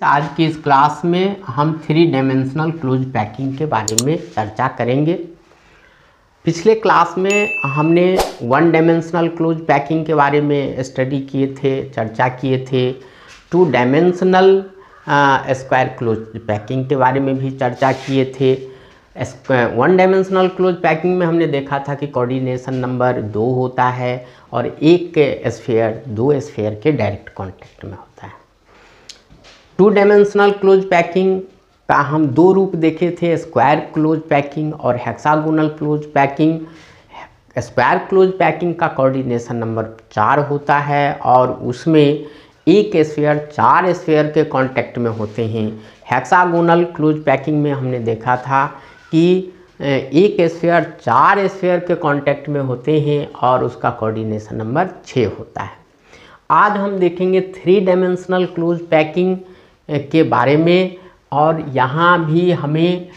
आज की इस क्लास में हम 3 डायमेंशनल क्लोज पैकिंग के बारे में चर्चा करेंगे। पिछले क्लास में हमने 1 डायमेंशनल क्लोज पैकिंग के बारे में स्टडी किए थे, चर्चा किए थे। 2 डायमेंशनल स्क्वायर क्लोज पैकिंग के बारे में भी चर्चा किए थे। 1 डायमेंशनल क्लोज पैकिंग में हमने देखा था कि कोऑर्डिनेशन नंबर 2 होता है और एक स्फीयर 2 स्फीयर के डायरेक्ट कांटेक्ट में होता है। 2 डायमेंशनल क्लोज पैकिंग का हम 2 रूप देखे थे, स्क्वायर क्लोज पैकिंग और hexagonal close packing. Square close packing का कोऑर्डिनेशन नंबर 4 होता है और उसमें एक स्फीयर 4 स्फीयर के कांटेक्ट में होते हैं। हेक्सागोनल क्लोज पैकिंग में हमने देखा था कि एक स्फीयर 4 स्फीयर के कांटेक्ट में होते हैं और उसका कोऑर्डिनेशन नंबर 6 होता है। आज हम देखेंगे 3 डायमेंशनल क्लोज पैकिंग के बारे में और यहाँ भी हमें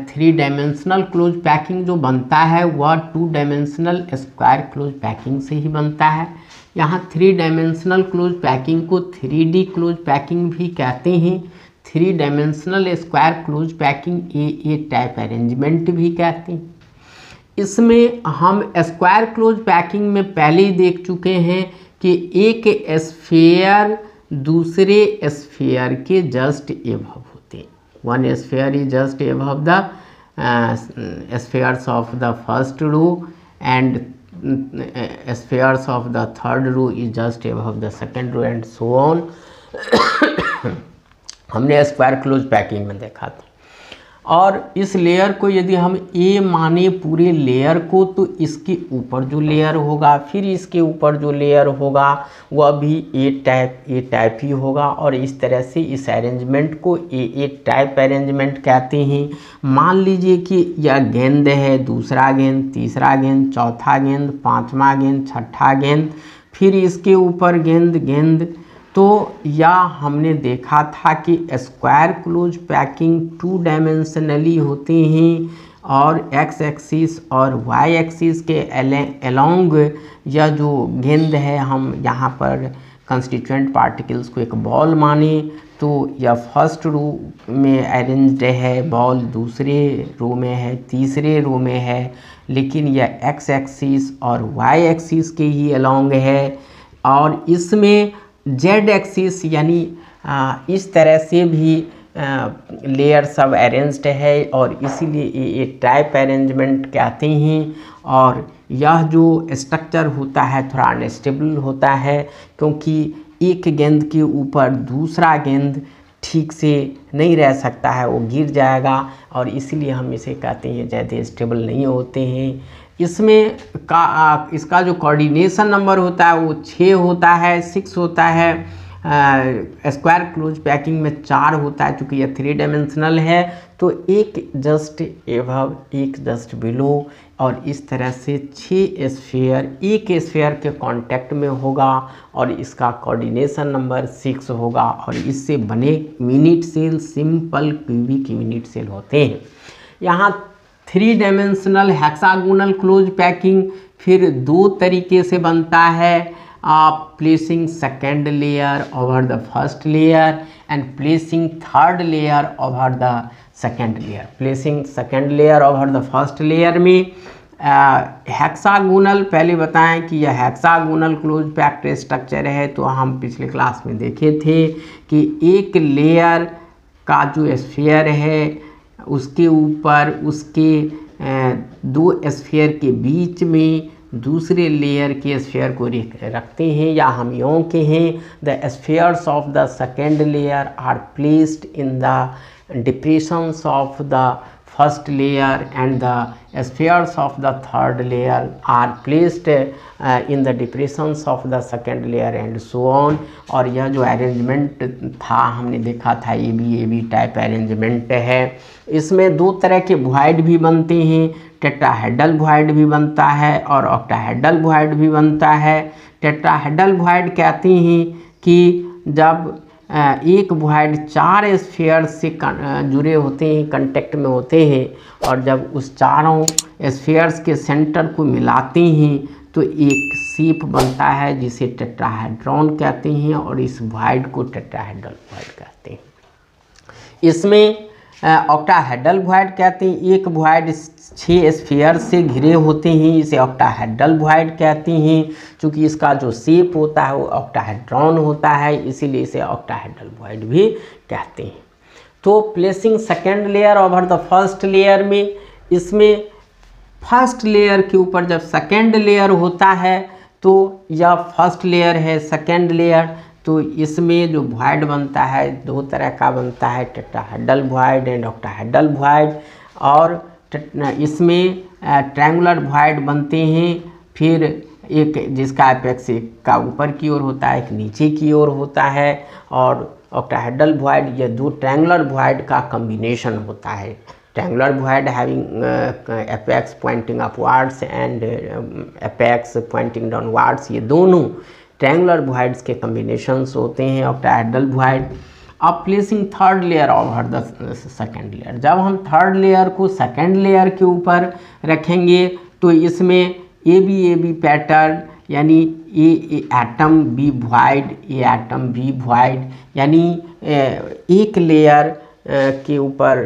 3 डायमेंशनल क्लोज पैकिंग जो बनता है वह 2 डायमेंशनल स्क्वायर क्लोज पैकिंग से ही बनता है। यहाँ 3 डायमेंशनल क्लोज पैकिंग को 3D क्लोज पैकिंग भी कहते हैं। 3 डायमेंशनल स्क्वायर क्लोज पैकिंग ए टाइप अरेंजमेंट भी कहते हैं। इसमें हम स्क्वायर क्लोज पैकिंग में पहले ही देख चुके हैं कि एक स्फीयर दूसरे स्फीयर के जस्ट एबव होते हैं। 1 sphere is just above the spheres of the first row and spheres of the third row is just above the second row and so on. हमने स्क्वायर क्लोज पैकिंग में देखा था। और इस layer को यदि हम ए माने पूरे लेयर को, तो इसके ऊपर जो लेयर होगा फिर इसके ऊपर जो लेयर होगा वह भी ए टाइप ही होगा। और इस तरह से इस अरेंजमेंट को ए टाइप अरेंजमेंट कहते हैं। मान लीजिए कि यह गेंद है, दूसरा गेंद, तीसरा गेंद, चौथा गेंद, पांचवा गेंद, छठा गेंद, फिर इसके ऊपर गेंद। तो यह हमने देखा था कि स्क्वायर क्लोज पैकिंग 2 डायमेंशनली होते हैं और एक्स एक्सिस और वाई एक्सिस के अलोंग यह जो गेंद है, हम यहाँ पर कंस्टिट्यूएंट पार्टिकल्स को एक बॉल माने तो यह फर्स्ट रो में अरेंज्ड है, बॉल दूसरे रो में है, तीसरे रो में है, लेकिन यह एक्स एक्सिस और वाई एक्सिस के ही अलोंग है। और इसमें जेड एक्सिस यानी इस तरह से भी लेयर सब अरेंज्ड है और इसीलिए ये टाइप अरेंजमेंट कहते हैं। और यह जो स्ट्रक्चर होता है थोड़ा अनस्टेबल होता है, क्योंकि एक गेंद के ऊपर दूसरा गेंद ठीक से नहीं रह सकता है, वो गिर जाएगा और इसीलिए हम इसे कहते हैं ज़्यादा स्टेबल नहीं होते हैं। इसमें इसका जो कोऑर्डिनेशन नंबर होता है वो 6 होता है, 6 होता है। स्क्वायर क्लोज पैकिंग में 4 होता है, चूँकि यह 3 डायमेंशनल है तो एक जस्ट एबव एक जस्ट बिलो और इस तरह से 6 स्फीयर एक स्फीयर के कांटेक्ट में होगा और इसका कोऑर्डिनेशन नंबर 6 होगा। और इससे बने unit cell simple cubic unit cell होते हैं। यहाँ 3 डायमेंशनल हेक्सागोनल क्लोज पैकिंग फिर 2 तरीके से बनता है। Placing second layer over the first layer and placing third layer over the second layer. Placing second layer over the first layer में hexagonal पहले बताएं कि यह हेक्सागोनल क्लोज पैक्ड स्ट्रक्चर है। तो हम पिछले क्लास में देखे थे कि एक लेयर का जो स्फीयर है उसके ऊपर उसके 2 स्फीयर के बीच में दूसरे लेयर के स्फीयर को रखते हैं, या हम यूँ के हैं the spheres of the second layer are placed in the depressions of the first layer and the spheres of the third layer are placed in the depressions of the second layer and so on. और यह जो arrangement था हमने देखा था A B type arrangement है। इसमें 2 तरह के वॉइड भी बनते हैं, टेट्राहेड्रल वॉइड भी बनता है और ऑक्टाहेड्रल वॉइड भी बनता है। टेट्राहेड्रल वॉइड कहते हैं कि जब एक वॉइड 4 स्फीयर से जुड़े होते हैं, कांटेक्ट में होते हैं, और जब उस चारों स्फीयर्स के सेंटर को मिलाते हैं तो एक शेप बनता है जिसे टेट्राहेड्रॉन कहते हैं और इस वॉइड को टेट्राहेड्रल वॉइड कहते हैं। इसमें ऑक्टाहेड्रल वॉइड कहते हैं। एक वॉइड 6 स्फीयर से घिरे होते हैं, इसे ऑक्टाहेड्रल वॉइड कहते हैं। चूँकि इसका जो शेप होता है वो ऑक्टाहेड्रॉन होता है, इसीलिए इसे ऑक्टाहेड्रल वॉइड भी कहते हैं। तो placing second layer over the first layer में, इसमें फर्स्ट लेयर के ऊपर जब सेकेंड लेयर होता है तो यह फर्स्ट लेयर है, सेकेंड लेयर, तो इसमें जो वॉइड बनता है 2 तरह का बनता है, tetrahedral void and octahedral void. और इसमें ट्रायंगुलर वॉइड बनते हैं, फिर एक जिसका एपेक्स एक का ऊपर की ओर होता है, एक नीचे की ओर होता है। और ऑक्टाहेड्रल वॉइड ये 2 ट्रायंगुलर वॉइड का कॉम्बिनेशन होता है। Triangular void having apex pointing upwards and apex pointing downwards, ये दोनों ट्रायंगुलर वॉइड्स के कॉम्बिनेशंस होते हैं ऑक्टाहेड्रल वॉइड। अब placing third layer over the second layer, जब हम थर्ड लेयर को सेकेंड लेयर के ऊपर रखेंगे तो इसमें ए बी पैटर्न, यानी A atom B void, A atom B void, यानी एक लेयर के ऊपर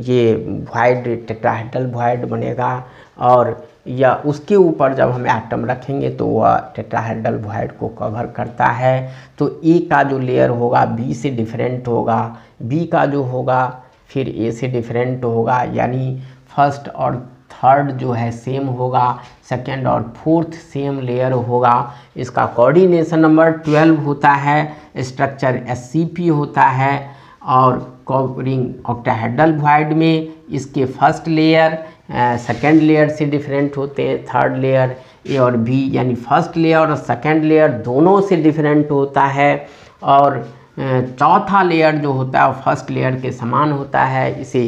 ये वॉइड टेट्राहेड्रल वॉइड बनेगा, और या उसके ऊपर जब हम एटम रखेंगे तो वह टेट्राहेड्रल वॉइड को कवर करता है। तो ए का जो लेयर होगा बी से डिफरेंट होगा, बी का जो होगा फिर ए से डिफरेंट होगा, यानी फर्स्ट और थर्ड जो है सेम होगा, सेकंड और फोर्थ सेम लेयर होगा। इसका कोऑर्डिनेशन नंबर 12 होता है, स्ट्रक्चर SCP होता है। और कवरिंग ऑक्टाहेड्रल वॉइड में इसके फर्स्ट लेयर सेकेंड लेयर से डिफरेंट होते हैं, थर्ड लेयर ए और बी यानी फर्स्ट लेयर और सेकेंड लेयर दोनों से डिफरेंट होता है। और चौथा लेयर जो होता है वो फर्स्ट लेयर के समान होता है, इसे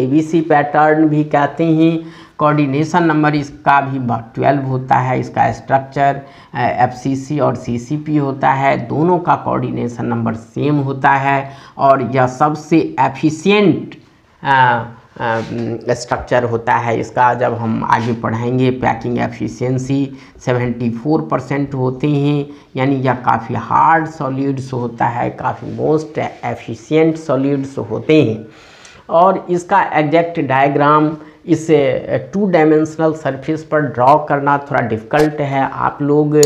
ABC पैटर्न भी कहते हैं। कोऑर्डिनेशन नंबर इसका भी 12 होता है। इसका स्ट्रक्चर FCC और CCP होता है, दोनों का कोऑर्डिनेशन नंबर सेम होता है। और यह सबसे एफिशिएंट स्ट्रक्चर होता है इसका। जब हम आगे पढ़ेंगे पैकिंग एफिशिएंसी 74% होते हैं, यानी यह काफ़ी हार्ड सॉलिड्स होता है, काफ़ी मोस्ट एफिशिएंट सॉलिड्स होते हैं। और इसका एग्जैक्ट डायग्राम इस 2 डायमेंशनल सरफेस पर ड्रॉ करना थोड़ा डिफ़िकल्ट है। आप लोग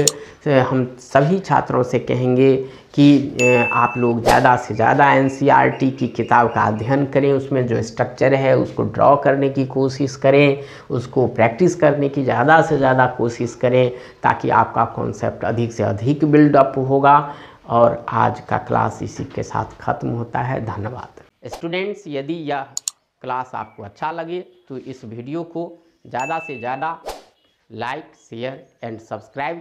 हम सभी छात्रों से कहेंगे कि आप लोग ज़्यादा से ज़्यादा NCERT की किताब का अध्ययन करें, उसमें जो स्ट्रक्चर है उसको ड्रॉ करने की कोशिश करें, उसको प्रैक्टिस करने की ज़्यादा से ज़्यादा कोशिश करें, ताकि आपका कॉन्सेप्ट अधिक से अधिक बिल्डअप होगा। और आज का क्लास इसी के साथ ख़त्म होता है। धन्यवाद स्टूडेंट्स। यदि यह क्लास आपको अच्छा लगे तो इस वीडियो को ज़्यादा से ज़्यादा लाइक, शेयर एंड सब्सक्राइब